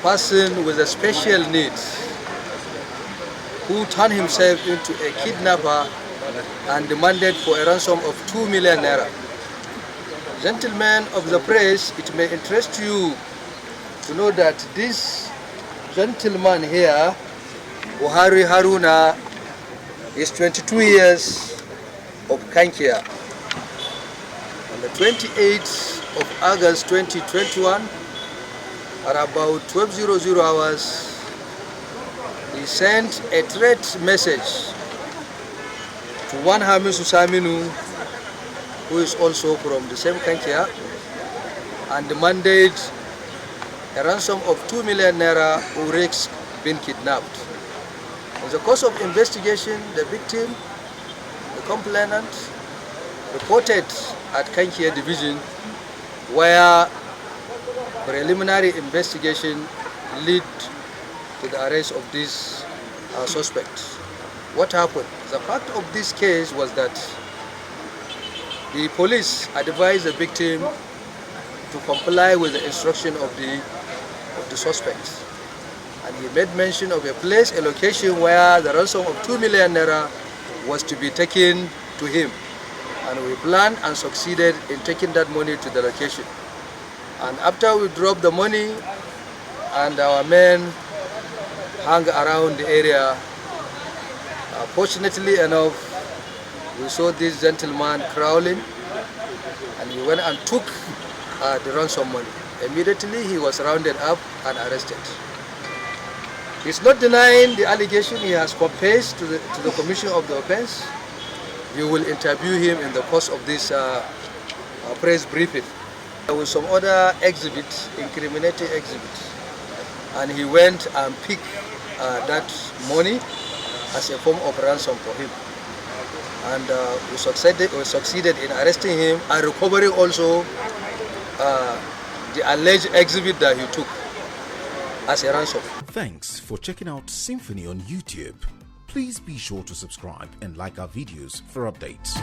person with a special needs who turned himself into a kidnapper and demanded for a ransom of 2 million naira. Gentlemen of the press, it may interest you to know that this gentleman here, Buhari Haruna, is 22 years of Kankia. On the 28th of August 2021, at about 12:00 hours, he sent a threat message to one Hamisu Saminu, who is also from the same Kankia, and demanded a ransom of 2 million naira who risks being kidnapped. In the course of investigation, the victim, the complainant, reported at Kankia Division, where preliminary investigation led to the arrest of this suspect. What happened? The fact of this case was that the police advised the victim to comply with the instruction of the suspect. And he made mention of a place, a location where the ransom of 2 million naira was to be taken to him. And we planned and succeeded in taking that money to the location. And after we dropped the money and our men hung around the area, fortunately enough, we saw this gentleman crawling, and he went and took the ransom money. Immediately he was rounded up and arrested. He's not denying the allegation. He has confessed to the commission of the offense. You will interview him in the course of this press briefing. There were some other exhibits, incriminating exhibits, and he went and picked that money as a form of ransom for him. And we succeeded in arresting him and recovering also the alleged exhibit that he took as a ransom. Thanks for checking out Symphony on YouTube. Please be sure to subscribe and like our videos for updates.